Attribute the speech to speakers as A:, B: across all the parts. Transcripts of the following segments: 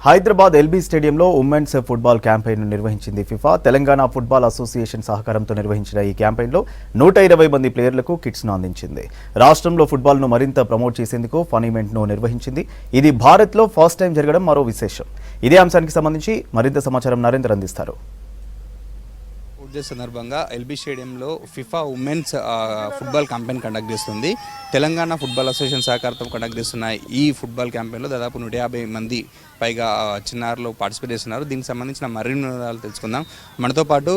A: Hyderabad LB స్టేడియంలో women's football campaign నిర్వహించింది FIFA. Telangana football association సహకారంతో నిర్వహించిన ఈ క్యాంపెయిన్లో 120 మంది ప్లేయర్లకు కిట్స్ను అందించింది. రాష్ట్రంలో ఫుట్బాల్ను మరింత ప్రమోట్ చేసేందుకు ఫన్ ఈవెంట్ను నిర్వహించింది. ఇది భారత్లో ఫస్ట్ టైం జరగడం మరో విశేషం. ఇదే అంశానికి సంబంధించి మరింత సమాచారం నరేంద్ర అందిస్తారు.
B: సందర్భంగా ఎల్బీ స్టేడియంలో FIFA women's football campaign conduct చేస్తుంది. తెలంగాణ ఫుట్బాల్ అసోసియేషన్ సహకారంతో కండక్ట్ చేస్తున్న ఈ ఫుట్బాల్ క్యాంపెయిన్లో దాదాపు 150 మంది పైగా చిన్నారులు పార్టిసిపేట్ చేస్తున్నారు. దీనికి సంబంధించిన మరిన్ని వివరాలు తెలుసుకుందాం. మనతో పాటు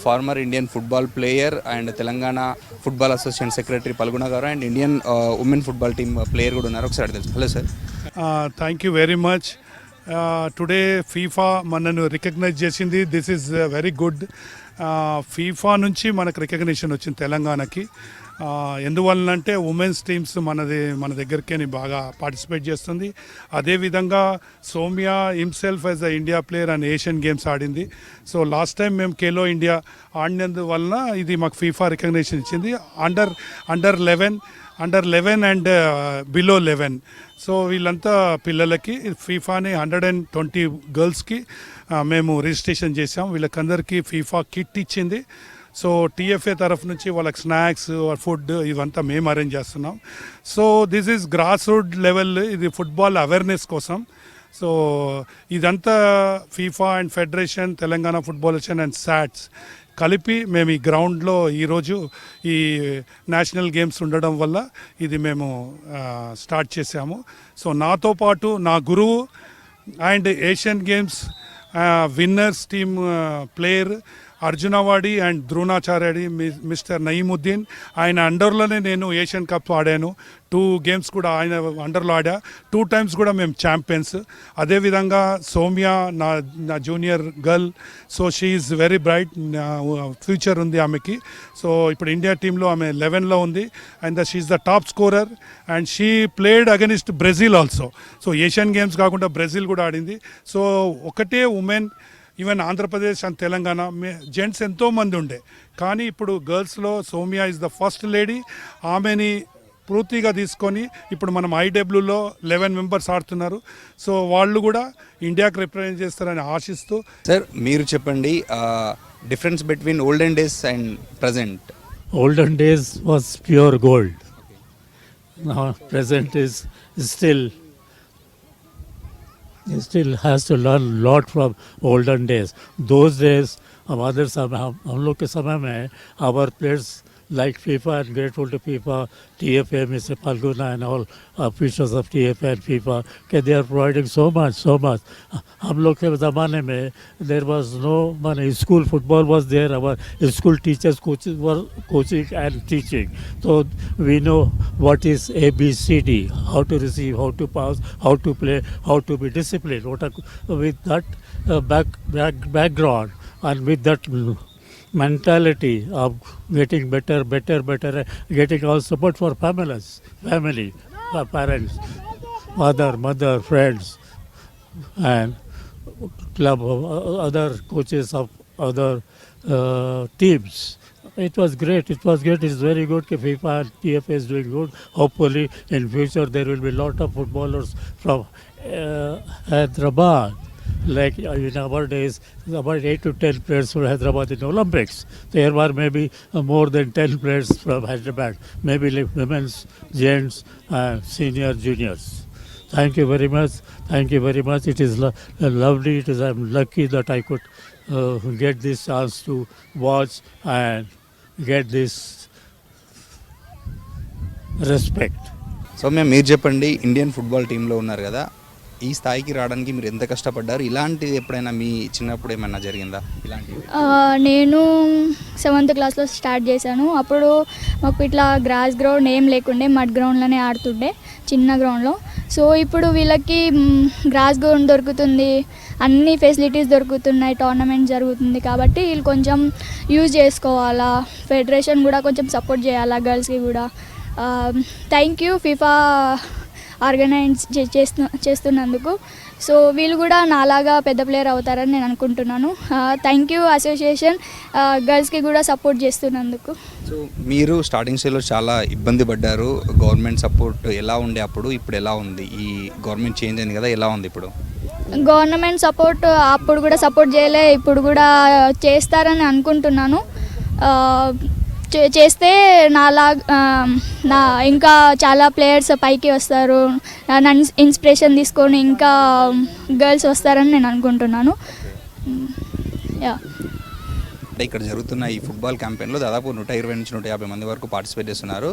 B: former Indian football player and Telangana football association secretary Palguna గారు and Indian women football team player కూడా ఉన్నారు. ఒకసారి తెలుసు. Hello sir.
C: Thank you very much. Today FIFA మనను రికగ్నైజ్ చేసింది. This is very good. FIFA నుంచి మనకు రికగ్నిషన్ వచ్చింది తెలంగాణకి. ఎందువలనంటే ఉమెన్స్ టీమ్స్ మన దగ్గరికి బాగా పార్టిసిపేట్ చేస్తుంది. అదేవిధంగా Soumya himself as a India player and Asian games ఆడింది. సో లాస్ట్ టైం మేము ఖేలో ఇండియా ఆడినందువలన ఇది మాకు ఫీఫా రికగ్నిషన్ ఇచ్చింది. Under 11 and below 11. సో వీళ్ళంతా పిల్లలకి ఫీఫాని 120 గర్ల్స్కి మేము రిజిస్ట్రేషన్ చేసాం. వీళ్ళకందరికీ ఫీఫా కిట్ ఇచ్చింది. సో టీఎఫ్ఏ తరఫు నుంచి వాళ్ళకి స్నాక్స్ ఫుడ్ ఇవంతా మేము అరేంజ్ చేస్తున్నాం. So this is grass root level. ఇది ఫుట్బాల్ అవేర్నెస్ కోసం. సో ఇదంతా FIFA and federation, Telangana football association and SATS కలిపి మేము ఈ గ్రౌండ్లో ఈరోజు ఈ నేషనల్ గేమ్స్ ఉండడం వల్ల ఇది మేము స్టార్ట్ చేసాము. సో నాతో పాటు నా గురువు and Asian games winners team player అర్జునవాడి అండ్ ద్రోణాచార్యడి మిస్టర్ నయీముద్దీన్, ఆయన అండర్లోనే నేను ఏషియన్ కప్ ఆడాను. 2 గేమ్స్ కూడా ఆయన అండర్లో ఆడా. 2 టైమ్స్ కూడా మేము ఛాంపియన్స్. అదేవిధంగా సౌమ్య నా junior girl. So she is very bright. Future ఉంది ఆమెకి. సో ఇప్పుడు ఇండియా టీంలో ఆమె 11లో ఉంది and she is the top scorer and she played against Brazil also. So Asian games కాకుండా బ్రెజిల్ కూడా ఆడింది. సో ఒకటే women, even Andhra Pradesh and Telangana gents ఎంతోమంది ఉండే, కానీ ఇప్పుడు గర్ల్స్లో Saumya is the first lady. ఆమెని పూర్తిగా తీసుకొని ఇప్పుడు మనం ఐడబ్ల్యూలో 11 మెంబర్స్ ఆడుతున్నారు. సో వాళ్ళు కూడా ఇండియాకి రిప్రజెంట్ చేస్తారని ఆశిస్తూ.
B: సార్ మీరు చెప్పండి, difference between olden days and present.
D: Olden days was pure gold. Now present is still has to learn a lot from olden days. Those days हमारे समय हम लोग के समय में our players like FIFA and grateful to FIFA, TFA, Mr. Palguna and all officials of TFA and FIFA, that they are providing so much. हम लोग के ज़माने में there was no money. School football was there. Our school teachers coaches were coaching and teaching. So we know what is ABCD, how to receive, how to pass, how to play, how to be disciplined. With that background and with that mentality of getting better, getting all support for family, parents, mother, friends, and club, other coaches of other teams. It was great. It's very good. FIFA and TFA is doing good. Hopefully in future there will be a lot of footballers from Hyderabad. Like in our days, about 8 to 10 players from Hyderabad in Olympics. There were maybe more than 10 players from Hyderabad, maybe like women's, gents, senior, juniors. Thank you very much. It is lovely. I'm lucky that I could get this chance to watch and get this respect.
B: So మీరు చెప్పండి, Indian football టీంలో ఉన్నారు కదా, ఈ స్థాయికి రావడానికి మీరు ఎంత కష్టపడ్డారు? ఇలాంటిది ఎప్పుడైనా మీ చిన్నప్పుడు ఏమైనా జరిగిందా ఇలాంటివి?
E: నేను 7th క్లాస్లో స్టార్ట్ చేశాను. అప్పుడు మాకు ఇట్లా గ్రాస్ గ్రౌండ్ ఏం లేకుండే, మడ్ గ్రౌండ్లోనే ఆడుతుండే, చిన్న గ్రౌండ్లో. సో ఇప్పుడు వీళ్ళకి గ్రాస్ గ్రౌండ్ దొరుకుతుంది, అన్ని ఫెసిలిటీస్ దొరుకుతున్నాయి, టోర్నమెంట్ జరుగుతుంది. కాబట్టి వీళ్ళు కొంచెం యూజ్ చేసుకోవాలా, ఫెడరేషన్ కూడా కొంచెం సపోర్ట్ చేయాలా గర్ల్స్కి కూడా. థ్యాంక్ యూ ఫిఫా ఆర్గనైజ్ చేస్తున్నందుకు. సో వీళ్ళు కూడా నాలాగా పెద్ద ప్లేయర్ అవుతారని నేను అనుకుంటున్నాను. థ్యాంక్ యూ అసోసియేషన్ గర్ల్స్కి కూడా సపోర్ట్ చేస్తున్నందుకు.
B: సో మీరు స్టార్టింగ్ స్టేజ్లో చాలా ఇబ్బంది పడ్డారు. గవర్నమెంట్ సపోర్ట్ ఎలా ఉండే అప్పుడు, ఇప్పుడు ఎలా ఉంది? ఈ గవర్నమెంట్ చేంజ్ అయింది కదా, ఎలా ఉంది ఇప్పుడు?
E: గవర్నమెంట్ సపోర్ట్ అప్పుడు కూడా సపోర్ట్ చేయలే, ఇప్పుడు కూడా చేస్తారని అనుకుంటున్నాను. చేస్తే నా ఇంకా చాలా ప్లేయర్స్ పైకి వస్తారు, నన్ను ఇన్స్పిరేషన్ తీసుకొని ఇంకా గర్ల్స్ వస్తారని నేను అనుకుంటున్నాను. యా.
B: అంటే ఇక్కడ జరుగుతున్న ఈ ఫుట్బాల్ క్యాంపెయిన్లో దాదాపు 120 నుంచి 150 మంది వరకు పార్టిసిపేట్ చేస్తున్నారు.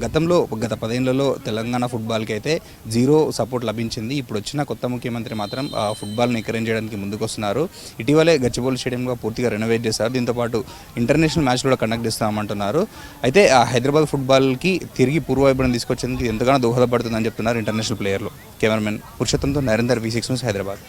B: గత 10 ఏళ్లలో తెలంగాణ ఫుట్బాల్కి అయితే జీరో సపోర్ట్ లభించింది. ఇప్పుడు వచ్చిన కొత్త ముఖ్యమంత్రి మాత్రం ఫుట్బాల్ని ఎంకరేజ్ చేయడానికి ముందుకు వస్తున్నారు. ఇటీవలే గచ్చిబౌలి స్టేడియంగా పూర్తిగా రెనోవేట్ చేశారు. దీంతోపాటు ఇంటర్నేషనల్ మ్యాచ్ కూడా కండక్ట్ చేస్తామంటున్నారు. అయితే హైదరాబాద్ ఫుట్బాల్కి తిరిగి పూర్వవైభవం తీసుకొచ్చేందుకు ఎంతగానో దోహదపడుతుందని చెప్తున్నారు ఇంటర్నేషనల్ ప్లేయర్లు. కెమెరామెన్ పురుషోత్తంతో నరేందర్, V6 న్యూస్, హైదరాబాద్.